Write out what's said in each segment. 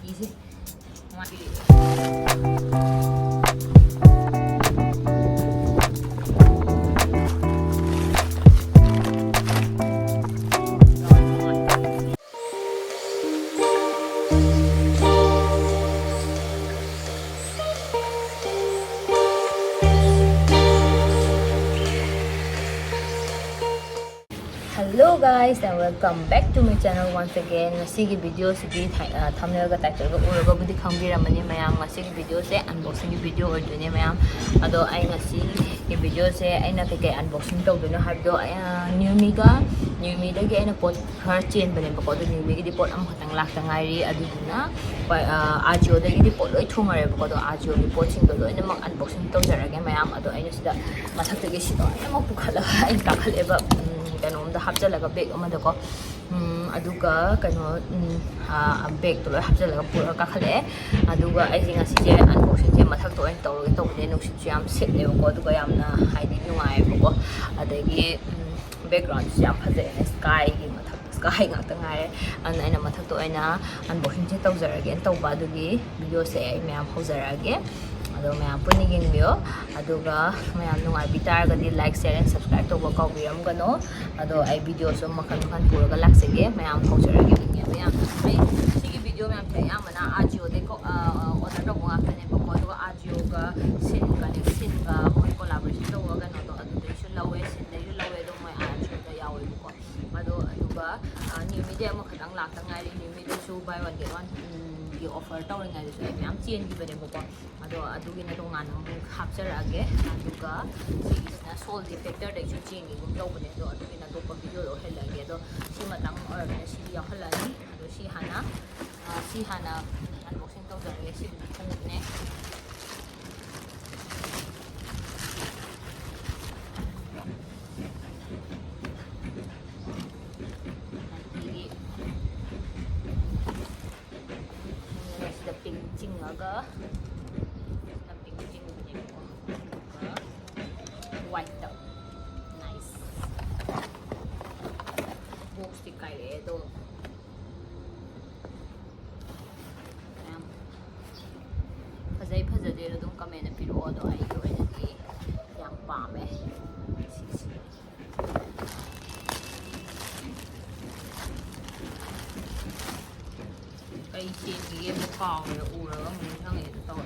easy. Hello guys and welcome back to my channel once again. Ngasigi video sigi thumbnail ga title ga uraga budi khangbiramani mayam ngasigi video se unboxing video ordune mayam ado ai ngasi ki video se aina ke unboxing tawduna habdo new me da ge aina pot har chain bane bako do new me gi pot am khatang lak tangairi aduna AJIO da gi pot loi thumare bako do AJIO gi pot sing do loina mak unboxing tawjarage mayam ado aina sida mathak te gi sido aina mak pukhala ai takhaleba ꯀꯩꯅꯣꯝꯗ ꯍꯥꯞꯆꯜꯂꯒ bag ꯑꯃꯗꯀꯣ ꯑꯗꯨꯒ ꯀꯩꯅꯣ ꯕꯦꯛꯇꯣ ꯂꯣꯏ ꯍꯥꯞꯆꯜꯂꯒ ꯄꯨꯔꯒ ꯀꯥꯈꯠꯂꯛꯑꯦ ꯑꯗꯨꯒ ꯑꯩꯁꯦ ꯉꯁꯤꯁꯦ ꯑꯟꯕꯣꯛꯁꯤꯡꯁꯦ ꯃꯊꯛꯇ ꯑꯣꯏꯅ ꯇꯧꯔꯒꯦ ꯇꯧꯕꯅꯦ ꯅꯨꯡꯁꯤꯠꯁꯨ ꯌꯥꯝ ꯁꯤꯠꯂꯦꯕꯀꯣ ꯑꯗꯨꯒ ꯌꯥꯝꯅ ꯍꯥꯏꯗꯤ ꯅꯨꯡꯉꯥꯏꯌꯦꯕꯀꯣ ꯑꯗꯒꯤ ꯕꯦꯛꯒ꯭ꯔꯥꯎꯟꯗꯁꯨ ꯌꯥꯝ ꯐꯖꯩꯅꯦ ꯁ꯭ꯀꯥꯏꯒꯤ ꯃꯊꯛꯇ ꯁ꯭ꯀꯥꯏ ꯉꯥꯛꯇ ꯉꯥꯏꯔꯦ ꯑꯗꯨꯅ ꯑꯩꯅ ꯃꯊꯛꯇ ꯑꯣꯏꯅ ꯑꯟꯕꯣꯛꯁꯤꯡꯁꯦ ꯇꯧꯖꯔꯒꯦꯅ ꯇꯧꯕ ꯑꯗꯨꯒꯤ ꯚꯤꯗꯤꯑꯣꯁꯦ ꯑꯩ ꯃꯌꯥꯝ ꯍꯧꯖꯔꯛꯑꯒꯦ ꯑꯗꯣ ꯃꯌꯥꯝ ꯄꯨꯟꯅ ꯌꯦꯡꯕꯤꯌꯣ ꯑꯗꯨꯒ ꯃꯌꯥꯝ ꯅꯨꯡꯉꯥꯏꯕꯤ ꯇꯥꯔꯒꯗꯤ ꯂꯥꯏꯛ ꯁꯦꯌꯔ ꯑꯦꯟ ꯁꯕꯁꯀ꯭ꯔꯥꯏꯕ ꯇꯧꯕ ꯀꯥꯎꯕꯤꯔꯝꯒꯅꯣ ꯑꯗꯣ ꯑꯩ ꯚꯤꯗꯤꯑꯣꯁꯨ ꯃꯈꯜ ꯄꯨꯔꯒ ꯂꯥꯛꯆꯒꯦ ꯃꯌꯥꯝ ꯍꯧꯖꯔꯒꯦ ꯃꯌꯥꯝ ꯑꯩ ꯁꯤꯒꯤ ꯚꯤꯗꯤꯑꯣ ꯃꯌꯥꯝꯁꯦ ꯑꯌꯥꯝꯕꯅ AJIOꯗꯩ ꯑꯣꯔꯗꯔ ꯇꯧꯕ ꯉꯥꯛꯇꯅꯦꯕꯀꯣ ꯑꯗꯨꯒ AJIOꯒ SHEINꯒ ꯃꯣꯏ ꯀꯣꯂꯥꯕꯣꯔꯦꯁꯟ ꯇꯧꯕ ꯀꯩꯅꯣꯗꯣ ꯑꯗꯨꯗꯩꯁꯨ ꯂꯧꯋꯦ SHEINꯗꯩꯁꯨ ꯂꯧꯋꯦ ꯑꯗꯣ ꯃꯣꯏ AJIOꯗ ꯌꯥꯎꯋꯦꯕꯀꯣ ꯑꯗꯨꯒ ꯅ꯭ꯌꯨꯃꯤꯗꯩ ꯑꯃꯈꯛꯇꯪ ꯂꯥꯛꯇ ꯉꯥꯏꯔꯤ ꯅ꯭ꯌꯨꯃꯤꯗꯁꯨ ꯕꯥꯏ ꯋꯥꯟ ꯒꯦꯠ ꯋꯥꯟ ꯒꯤ ꯑꯣꯐꯔ ꯇꯧꯔꯤꯉꯩꯗꯁꯨ ꯑꯩ ꯃꯌꯥꯝ ꯆꯦꯟꯈꯤꯕꯅꯦꯕꯀꯣ ꯑꯗꯣ ꯑꯗꯨꯒꯤꯅ ꯇꯣꯉꯥꯟꯅ ꯑꯃꯨꯛ ꯍꯥꯞꯆꯔꯛꯑꯒꯦ ꯑꯗꯨꯒ ꯁꯤꯒꯤꯁꯤꯅ ꯁꯣꯜ ꯗꯤꯐꯦꯛꯇꯔꯗꯩꯁꯨ ꯆꯦꯟꯒꯤꯒꯨꯝ ꯇꯧꯕꯅꯦ ꯑꯗꯣ ꯑꯗꯨꯒꯤꯅ ꯑꯇꯣꯞꯄ ꯚꯤꯗꯤꯑꯣꯗ ꯑꯣꯏꯍꯜꯂꯒꯦ ꯑꯗꯣ ꯁꯤꯃꯇꯪ ꯑꯣꯏꯔꯕꯅꯤꯅ ꯁꯤꯗꯤ ꯌꯥꯎꯍꯜꯂꯛꯑꯅꯤ ꯑꯗꯣ ꯁꯤ ꯍꯥꯟꯅ ꯑꯟꯕꯣꯛꯁꯤꯡ ꯇꯧꯖꯔꯒꯦ ꯁꯤꯕꯨꯗꯤ ꯈꯣꯡꯎꯞꯅꯦ sida pink chingaga na pink chingane ko white daw nice box stick kay do phajai de dum comment na piro do ai do ai yam paame cái chuyện gì em còn rồi u rồi mình thằng này tôi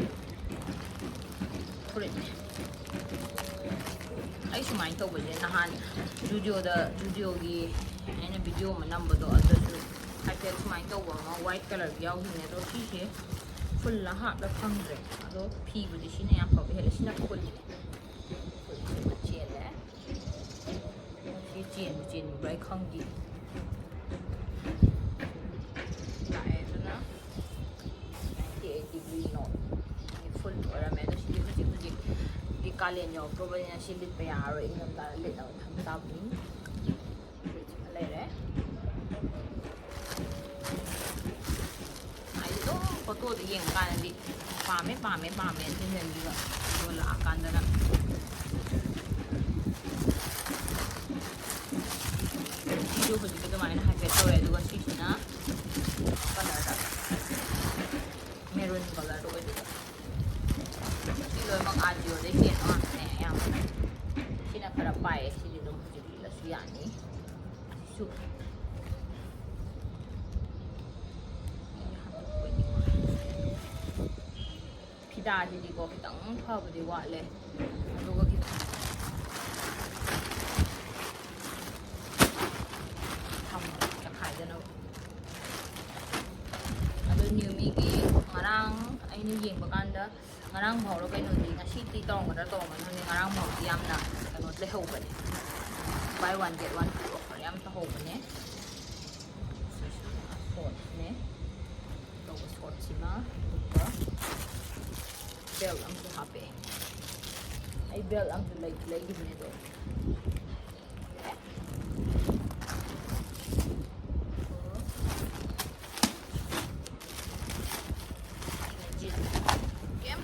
thôi ấy số máy tôi bây giờ là han studio gì anh em video mà năm bữa đó rồi hai cái số máy tôi nó white color giao hình này tôi chỉ thế full là hạt là không rồi đó phi bây giờ xin em phải hết là xin là full chuyện đấy cái chuyện vậy không gì full ornament si di kalen yo probably na silit pa yaro ingam ta lit out ham tabni ale re ai to photo di yeng kan di pa me tin nen di do la kan da na video ko di ko mai na ha ke to re do si na color da maroon color do di rồi bằng AJIO đấy hiện nó nè em khi nào phải bài thì được một chút là suy ảnh ấy chụp khi ta thì đi có cái tấm phao và đi gọi lên rồi có cái thòng chắc hại cho nó ada new migi ngarang ini yang bakanda ngarang mau lo kayak nanti ngasih ti tong ada tong nanti ngarang mau diam na kan udah lehau kan buy one get one free offer yang tahu kan ya short ne tahu short sih mah bel am tu HP ai bel am tu lagi ni tu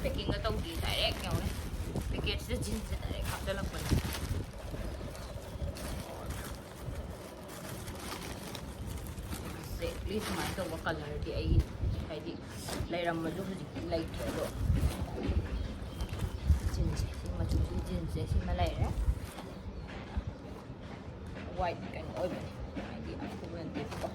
packing atau di direct yang ni package tu jeans direct kat dalam pun exactly semua tu color dia ai di ꯂꯩꯔꯝꯕꯁꯨ ꯍꯧꯖꯤꯛꯇꯤ ꯂꯩꯇ꯭ꯔꯦ ꯑꯗꯣ ꯖꯤꯟꯁꯦ ꯁꯤ ꯃꯆꯨꯁꯤ ꯖꯤꯟꯁꯁꯦ ꯁꯤꯃ ꯂꯩꯔꯦ white ꯀꯩꯅꯣ ꯑꯣꯏꯕꯅꯤ ꯍꯥꯏꯗꯤ ꯑꯐꯨꯕ ꯅꯠꯇꯦꯕꯀꯣ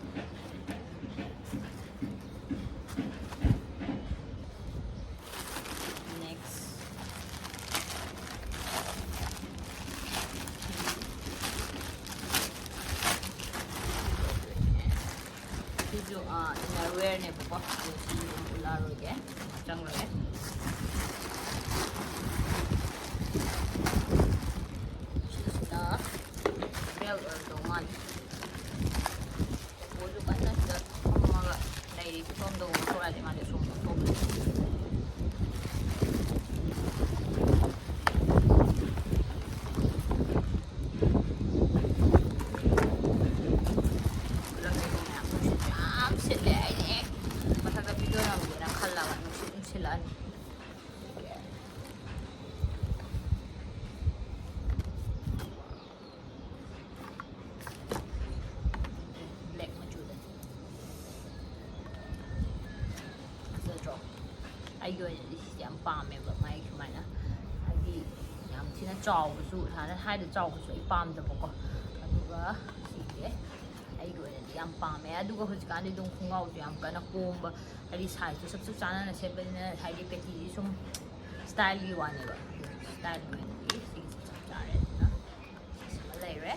Itu innerwear nih pokok ular ya, macam ya. Sudah, bel ordoman. Bodoh kan sudah malah dari tondo soal dengan dia semua tondo. AJIO ꯌꯥꯝ ꯄꯥꯝꯃꯦꯕ ꯃꯥꯏ ꯁꯨꯃꯥꯏꯅ ꯍꯥꯏꯗꯤ ꯌꯥꯝ ꯊꯤꯅ ꯆꯥꯎꯕꯁꯨ ꯍꯥꯟꯅ ꯍꯥꯏꯗ ꯆꯥꯎꯕꯁꯨ ꯑꯩ ꯄꯥꯝꯗꯕꯀꯣ ꯑꯗꯨꯒ ꯁꯤꯁꯦ ꯑꯩꯒꯤ ꯑꯣꯏꯅꯗꯤ ꯌꯥꯝ ꯄꯥꯝꯃꯦ ꯑꯗꯨꯒ ꯍꯧꯖꯤꯛꯀꯥꯟꯗꯤ ꯑꯗꯨꯝ ꯈꯣꯡꯒ꯭ꯔꯥꯎꯁꯨ ꯌꯥꯝ ꯀꯟꯅ ꯍꯣꯡꯕ ꯍꯥꯏꯗꯤ ꯁꯥꯏꯖꯇꯨ ꯆꯞ ꯆꯥꯟꯅꯅ ꯁꯦꯠꯄꯅꯤꯅ ꯍꯥꯏꯗꯤ ꯄꯦꯇꯤꯁꯤ ꯁꯨꯝ ꯁ꯭ꯇꯥꯏꯜꯒꯤ ꯋꯥꯅꯦꯕ ꯁ꯭ꯇꯥꯏꯜꯒꯤ ꯑꯣꯏꯅꯗꯤ ꯁꯤꯒꯤꯁꯦ ꯆꯞ ꯆꯥꯔꯦ ꯑꯗꯨꯅ ꯁꯤꯁꯤꯃ ꯂꯩꯔꯦ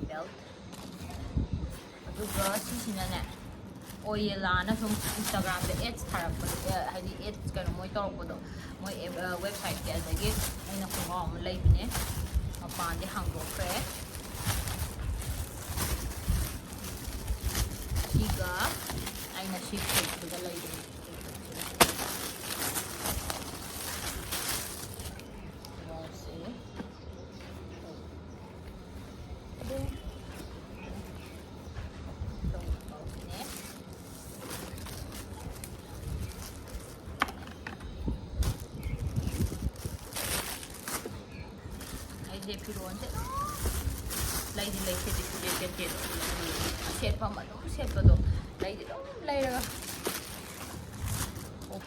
ꯕꯦꯜꯠ ꯑꯗꯨꯒ ꯁꯤꯁꯤꯅꯅꯦ ꯑꯣꯌꯦꯂꯥꯅ ꯁꯨꯝ ꯏꯟꯁꯇꯥꯒ꯭ꯔꯥꯝꯗ ꯑꯦꯗꯁ ꯊꯥꯔꯛꯄꯗ ꯍꯥꯏꯗꯤ ꯑꯦꯗꯁ ꯀꯩꯅꯣ ꯃꯣꯏ ꯇꯧꯔꯛꯄꯗꯣ ꯃꯣꯏ ꯋꯦꯕꯁꯥꯏꯠꯀꯤ ꯑꯗꯒꯤ ꯑꯩꯅ ꯈꯣꯡꯒ꯭ꯔꯥꯎ ꯑꯃ ꯂꯩꯕꯅꯦ ꯃꯄꯥꯟꯗꯤ ꯍꯥꯡꯗꯣꯛꯈ꯭ꯔꯦ ꯁꯤꯒ ꯑꯩꯅ ꯁꯤ ꯐꯨꯔꯤꯠꯇꯨꯒ ꯂꯩꯕꯅꯦ फिरोन से लाइदी लाइ से दिखुदे सेटे सेट फम अदुम सेटपदो लाइदी दम लाइरगा ओ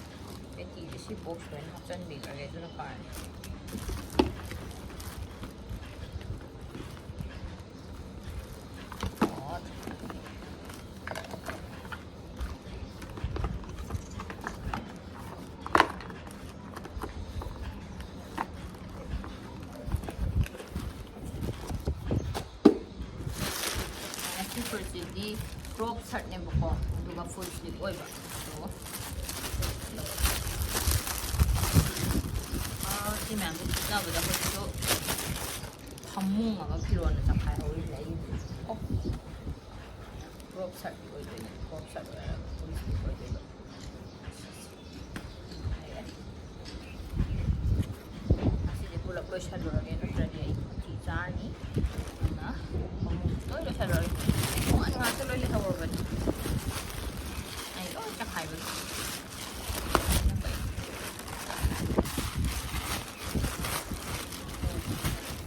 पेटी सी बॉक्स में हचन बिगरे दुना कार फुल क्रॉप शर्ट ने फुल स्लीव सी मैम खिनाबद फमूंग फिरोन चखाई crop shirt crop shirt full sleeve पुलप लोसलुरगे नत्रदि ची चारनी लोई लोसलुरगे मोन ngata लोई लेहौरबनि ai लोई चखाइबनि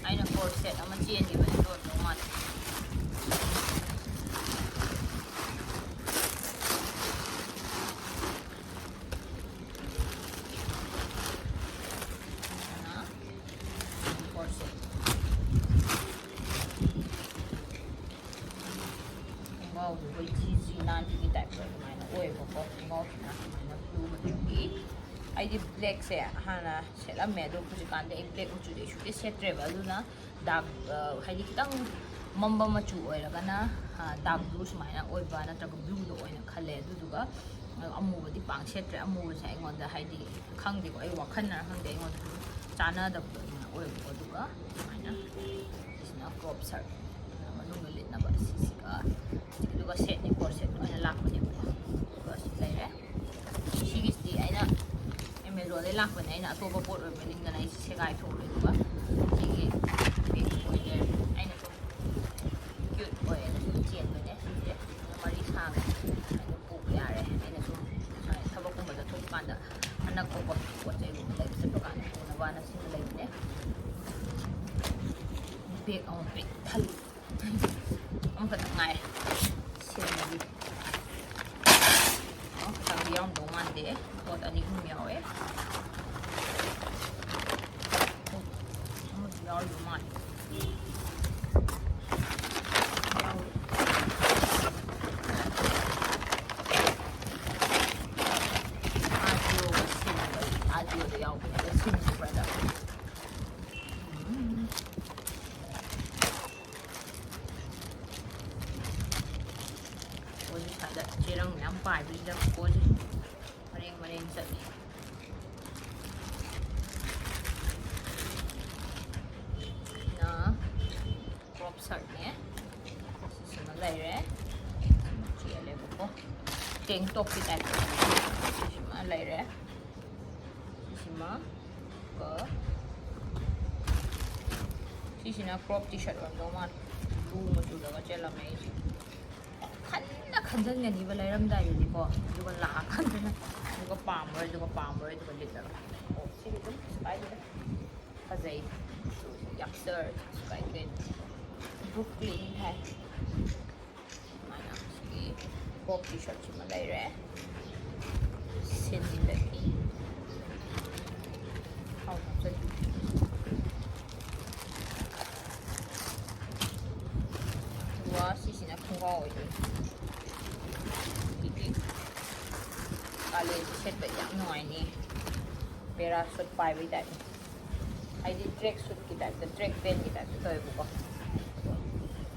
aina court set ama चेंगिबनि लोट नो मात ब्लैक से हाँ सेलमे हूँ ब्लैक मचूद सेट्रेब डार्क है खितंग मम्ब मचू डार्क ब्लू सूमायना नत्रग ब्लूदो खले अमूबदी पांग सेट्रे अमूबसे है खंगेको अई वखलना खंगे चानदबदो सूमायना क्रॉप शर्ट लिटनब सेटने कोर सेट लापने लेरे एमेजोन लापने अतोप पोट सेगाई थोड़ा क्यूट चेंबने मरी सांग पुब यारे थबकूब थोपान अनक पोचे चुपान पुनबाना लेने बेग बेग थल अमखत ꯌꯥꯝꯗꯧ ꯃꯥꯟꯗꯦ ꯄꯣꯠ ꯑꯅꯤ ꯑꯍꯨꯝ ꯌꯥꯎꯋꯦ ꯑꯃꯁꯨ ꯌꯥꯎꯔꯤꯕ ꯃꯥꯜꯂꯦ AJIOꯗ ꯌꯥꯎꯕꯅꯦ SHEIN ꯄ꯭ꯔꯗꯛ ꯄꯣꯠꯁꯤ ꯁ꯭ꯋꯥꯏꯗ ꯆꯦꯔꯪ ꯃꯌꯥꯝ ꯄꯥꯏꯕꯁꯤꯗ ꯄꯣꯠꯁꯤ ꯃꯔꯦꯡ ꯆꯠꯂꯤ ꯁꯤꯅ ꯀ꯭ꯔꯣꯞ ꯁꯔꯠꯅꯦ ꯁꯤꯁꯤꯃ ꯂꯩꯔꯦ ꯆꯦꯜꯂꯦꯕꯀꯣ ꯇꯦꯡ ꯇꯣꯞꯀꯤ ꯇꯥꯏꯞꯇ ꯁꯤꯁꯤꯃ ꯂꯩꯔꯦ ꯁꯤꯁꯤꯃ sisina crop t-shirt on man blue machudaga chelame isi khanna ni ba lairam dai ni ko duga la khanna duga pamroy duga litara oh sigi dum spider fazai yakser spider brooklyn hai mana sigi crop t-shirt chi ma lai re sin lagi how much sisina khunga oide iki kale set ba yang noi ni pera suit pai bai dai ai di track suit ki dai the track pen ki dai to bu ko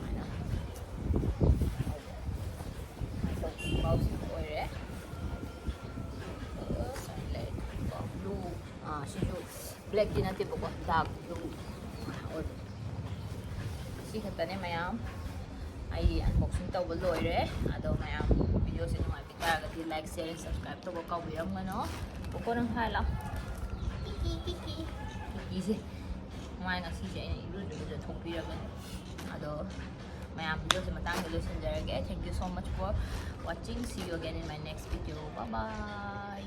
mana to mouse oire blue sisu black ki nate bu ko dark blue or si khatane mayam ai unboxing tawba loire ado mayam video se nungai bitaraga like share and subscribe to ko biramgano ko nang hala kiki se mai na si je ina iru de thokpiragan ado mayam video se matang de losenjarage thank you so much for watching see you again in my next video bye bye